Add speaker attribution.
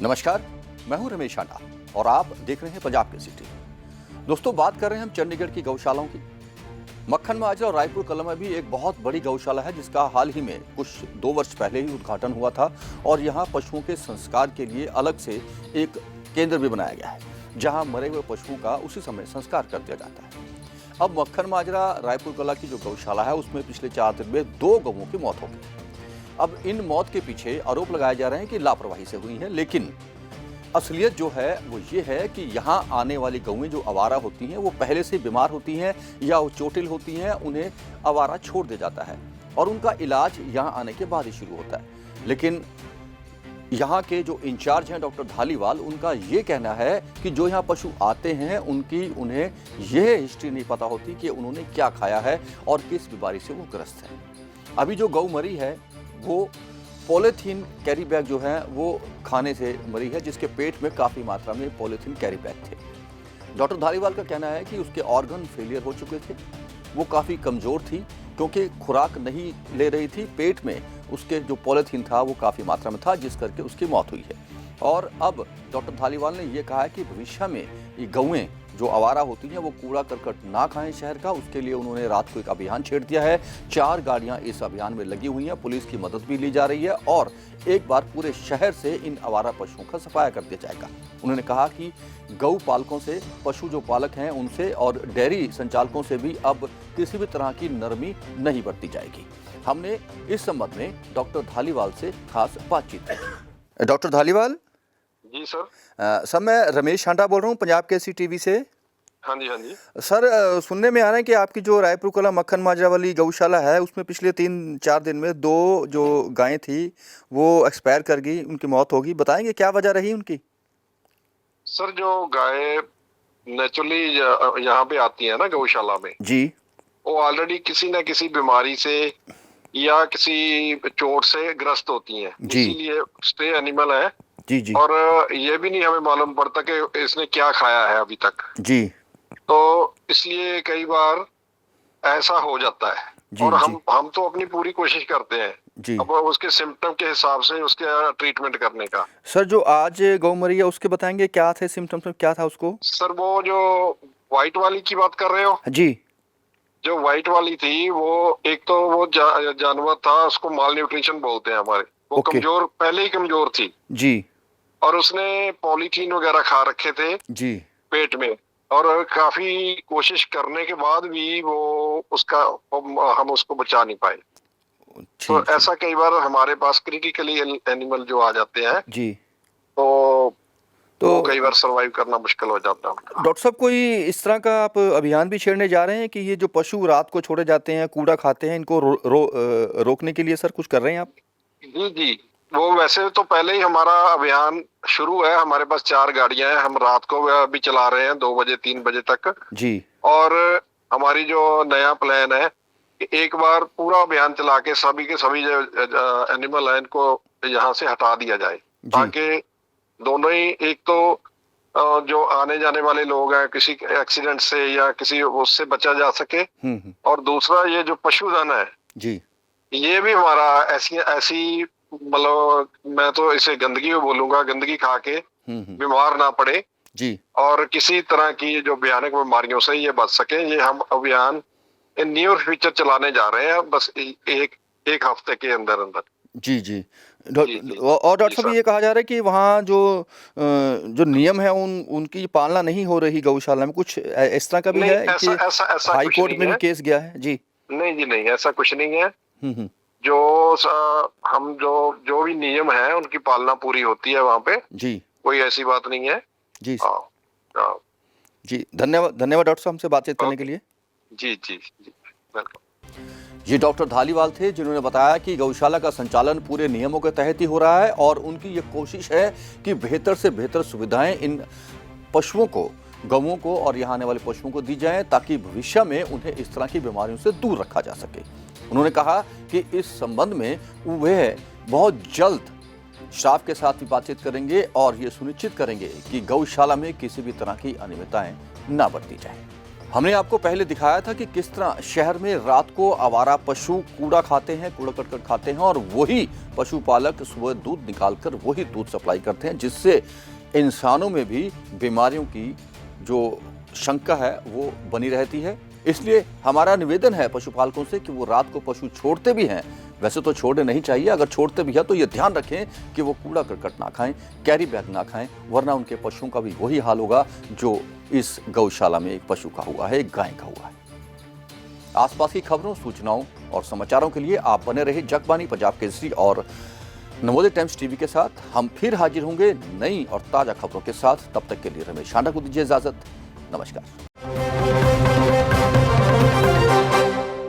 Speaker 1: नमस्कार, मैं हूं रमेश आंडा और आप देख रहे हैं पंजाब के सिटी। दोस्तों, बात कर रहे हैं हम चंडीगढ़ की गौशालाओं की। मक्खन माजरा और रायपुर कला में भी एक बहुत बड़ी गौशाला है जिसका हाल ही में कुछ 2 वर्ष पहले ही उद्घाटन हुआ था और यहाँ पशुओं के संस्कार के लिए अलग से एक केंद्र भी बनाया गया है जहाँ मरे हुए पशुओं का उसी समय संस्कार कर दिया जाता है। अब मक्खन माजरा रायपुर कला की जो गौशाला है उसमें पिछले 4 दिन में 2 गौओं की मौत हो गई। अब इन मौत के पीछे आरोप लगाए जा रहे हैं कि लापरवाही से हुई है, लेकिन असलियत जो है वो ये है कि यहाँ आने वाली गौएं जो आवारा होती हैं वो पहले से बीमार होती हैं या वो चोटिल होती हैं, उन्हें आवारा छोड़ दिया जाता है और उनका इलाज यहाँ आने के बाद ही शुरू होता है। लेकिन यहाँ के जो इंचार्ज हैं डॉक्टर धालीवाल, उनका ये कहना है कि जो यहाँ पशु आते हैं उन्हें यह हिस्ट्री नहीं पता होती कि उन्होंने क्या खाया है और किस बीमारी से वो ग्रस्त है। अभी जो गौ मरी है वो पॉलीथीन कैरी बैग जो है वो खाने से मरी है, जिसके पेट में काफ़ी मात्रा में पॉलीथीन कैरी बैग थे। डॉक्टर धालीवाल का कहना है कि उसके ऑर्गन फेलियर हो चुके थे, वो काफ़ी कमज़ोर थी क्योंकि खुराक नहीं ले रही थी, पेट में उसके जो पॉलीथीन था वो काफ़ी मात्रा में था जिस करके उसकी मौत हुई है। और अब डॉक्टर धालीवाल ने ये कहा है कि भविष्य में ये गौएं जो आवारा होती हैं वो कूड़ा करकट ना खाएं शहर का, उसके लिए उन्होंने रात को एक अभियान छेड़ दिया है। 4 गाड़ियां इस अभियान में लगी हुई हैं, पुलिस की मदद भी ली जा रही है और एक बार पूरे शहर से इन आवारा पशुओं का सफाया कर दिया जाएगा। उन्होंने कहा कि गौ पालकों से, पशु जो पालक हैं उनसे और डेयरी संचालकों से भी अब किसी भी तरह की नरमी नहीं बरती जाएगी। हमने इस संबंध में डॉक्टर धालीवाल से खास बातचीत की। डॉक्टर धालीवाल
Speaker 2: जी सर।
Speaker 1: सर, मैं रमेश आंडा बोल रहा हूँ पंजाब केसरी टीवी से।
Speaker 2: हाँ जी, हाँ जी
Speaker 1: सर, सुनने में आ रहा है कि आपकी जो रायपुर कला मक्खन माजरा वाली गौशाला है उसमें पिछले 3-4 दिन में 2 जो गायें थी वो एक्सपायर कर गई, उनकी मौत होगी। बताएंगे क्या वजह रही उनकी?
Speaker 2: सर, जो गाय नेचुरली यहाँ पे आती है ना गौशाला में
Speaker 1: जी,
Speaker 2: वो ऑलरेडी किसी न किसी बीमारी से या किसी चोट से ग्रस्त होती हैं, इसीलिए स्टे एनिमल है।
Speaker 1: जी जी। और
Speaker 2: ये भी नहीं हमें मालूम पड़ता कि इसने क्या खाया है अभी तक
Speaker 1: जी,
Speaker 2: तो इसलिए कई बार ऐसा हो जाता है
Speaker 1: जी,
Speaker 2: और
Speaker 1: जी,
Speaker 2: हम तो अपनी पूरी कोशिश करते हैं
Speaker 1: जी।
Speaker 2: अब उसके सिम्टम के हिसाब से उसके ट्रीटमेंट करने का।
Speaker 1: सर, जो आज गौ मरी है उसके बताएंगे क्या थे सिम्टम्स, क्या था उसको?
Speaker 2: सर, वो जो व्हाइट वाली की बात कर रहे हो?
Speaker 1: जी।
Speaker 2: जो व्हाइट वाली थी वो एक तो वो जानवर था, उसको माल न्यूट्रिशन बोलते हैं हमारे। वो कमजोर, पहले ही कमजोर थी जी, और उसने पॉलीथीन वगैरह खा रखे थे जी पेट में, और काफी कोशिश करने के बाद भी वो हम उसको बचा नहीं पाए। तो ऐसा कई बार हमारे पास क्रिटिकली एनिमल जो आ जाते हैं जी, तो कई बार सरवाइव करना मुश्किल हो जाता है।
Speaker 1: डॉक्टर साहब, कोई इस तरह का आप अभियान भी छेड़ने जा रहे हैं कि ये जो पशु रात को छोड़े जाते हैं, कूड़ा खाते हैं, इनको रोकने के लिए सर कुछ कर रहे हैं आप?
Speaker 2: जी जी, वो वैसे तो पहले ही हमारा अभियान शुरू है। हमारे पास 4 गाड़ियां हैं, हम रात को भी चला रहे हैं 2 बजे 3 बजे तक जी। और हमारी जो नया प्लान है कि एक बार पूरा अभियान चला के सभी के सभी जो एनिमल है इनको यहाँ से हटा दिया जाए, ताकि दोनों ही, एक तो जो आने जाने वाले लोग हैं किसी एक्सीडेंट से या किसी उससे बचा जा सके, और दूसरा ये जो पशुधन है जी, ये भी हमारा ऐसी मतलब मैं तो इसे गंदगी में बोलूंगा, गंदगी खा के बीमार ना पड़े जी, और किसी तरह की जो भयानक बीमारियों से ये बच सके। ये हम अभियान नियर फ्यूचर चलाने जा रहे हैं, बस एक हफ्ते के अंदर अंदर जी जी।
Speaker 1: और डॉक्टर साहब, ये कहा जा रहा है कि वहाँ जो नियम है उनकी पालना नहीं हो रही गौशाला में, कुछ इस तरह का भी है कि हाई कोर्ट में भी केस गया है जी?
Speaker 2: नहीं जी, नहीं, ऐसा कुछ नहीं है। जो हम जो भी नियम है उनकी पालना पूरी होती है वहाँ पे जी, कोई ऐसी बात नहीं है जी।
Speaker 1: जी, धन्यवाद डॉक्टर साहब हमसे बातचीत करने के लिए।
Speaker 2: जी जी जी, वेलकम।
Speaker 1: ये डॉक्टर धालीवाल थे जिन्होंने बताया कि गौशाला का संचालन पूरे नियमों के तहत ही हो रहा है और उनकी ये कोशिश है कि बेहतर से बेहतर सुविधाएं इन पशुओं को, गौओं को और यहाँ आने वाले पशुओं को दी जाएं ताकि भविष्य में उन्हें इस तरह की बीमारियों से दूर रखा जा सके। उन्होंने कहा कि इस संबंध में वे बहुत जल्द स्टाफ के साथ भी बातचीत करेंगे और ये सुनिश्चित करेंगे कि गौशाला में किसी भी तरह की अनियमितताएं ना बरती जाए। हमने आपको पहले दिखाया था कि किस तरह शहर में रात को आवारा पशु कूड़ा खाते हैं, कूड़ा करकट खाते हैं और वही पशुपालक सुबह दूध निकालकर वही दूध सप्लाई करते हैं, जिससे इंसानों में भी बीमारियों की जो शंका है वो बनी रहती है। इसलिए हमारा निवेदन है पशुपालकों से कि वो रात को पशु छोड़ते भी हैं, वैसे तो छोड़ने नहीं चाहिए, अगर छोड़ते भी हैं तो ये ध्यान रखें कि वो कूड़ा करकट ना खाएं, कैरी बैग ना खाएं, वरना उनके पशुओं का भी वही हाल होगा जो इस गौशाला में एक पशु का हुआ है, एक गाय का हुआ है। आसपास की खबरों, सूचनाओं और समाचारों के लिए आप बने रहे जगबानी, पंजाब केसरी और नवोदय टाइम्स टीवी के साथ। हम फिर हाजिर होंगे नई और ताजा खबरों के साथ। तब तक के लिए रमेश हांडा को दीजिए इजाजत। नमस्कार।